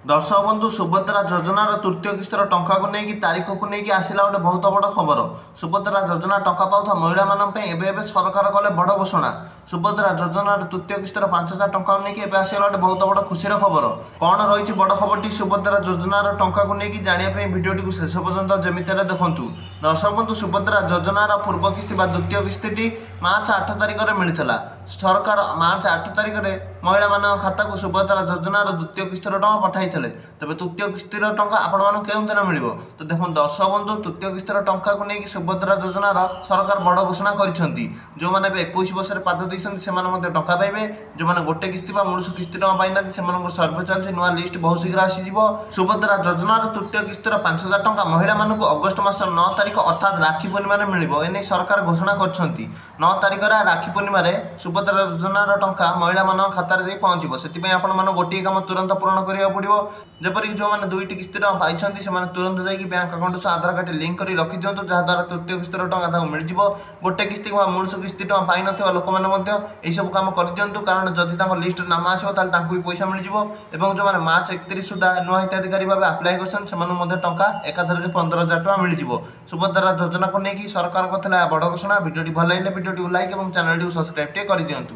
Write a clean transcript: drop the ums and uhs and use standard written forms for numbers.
दर्शक बंधु सुभद्रा योजनार तृतीय किस्तर टंका को लेकिन तारीख को लेकिन आसला गोटे बहुत बड़ खबर। सुभद्रा योजना टंका पाउथा महिला एवं सरकार कले बड़ घोषणा। सुभद्रा योजनार तृतीय किस्तर 5,000 टंका नहीं आसला गोटे बहुत बड़ खुशी खबर। कौन रही बड़ खबर सुभद्रा योजनार टंका को लेकिन जानापी भिडियो शेष पर्यंत जमी देखूँ। दर्शक बंधु सुभद्रा योजनार पूर्व किस्ती द्वितीय किस्ती मार्च 8 तारिख में मिलता। सरकार मार्च 8 तारिख में महिला मान खाता को सुभद्रा योजनार द्वितीय किस्तर टंका पठाई तेज तृतीय किस्तिर टंका आपण दिन मिल। तो देखो दर्शक बंधु तृतीय किस्तर टंका को लेकिन सुभद्रा योजनार सरकार बड़ घोषणा कर जो मैंने 21 वर्ष पाद देते टंका पाइबे। जो मैंने गोटे किस्ती मूलसु किस्ती टंका पाई ना सर्वे चलती नुआ लिस्ट बहुत शीघ्र आसीज। सुभद्रा योजनार तृतीय किस्तर 5,000 टंका महिला मानक अगस्ट मास 9 तारिख अर्थात राखी पूर्णिमा मिल। एने सरकार घोषणा कर 9 तारिख राखी पूर्णिमा सुभद्रा योजनार टंका महिला मान खाता पहुँचो। से आपण गोटे कम तुरंत पूरण करा पड़ो। जपरिक जो मैंने दुईटी किस्ती पाई से तुरंत जाकि बैंक अकाउंट सह आधार कार्ड लिंक कर रखि दिंतु जहाँद्वारा तृतीय किस्तर टंका मिल जाव। गोटे किस्ती मूलसु किस्ती टंका पाई ना लोक मैंने सब कम कर दिंतु कारण जदि लिस्ट नाम आसो भी पैसा मिल जाव। जो मैंने मार्च 31 सुधा नुआ हिताधिकारी भाव आप्लाय कर टंका एकाधर 15,000 टंका मिल जाव। सुभद्रा योजना को लेकिन सरकार बड़ घोषणा। भिडियो भल लगे भिडियो लाइक और चैनल सब्सक्राइब कर दिंतु।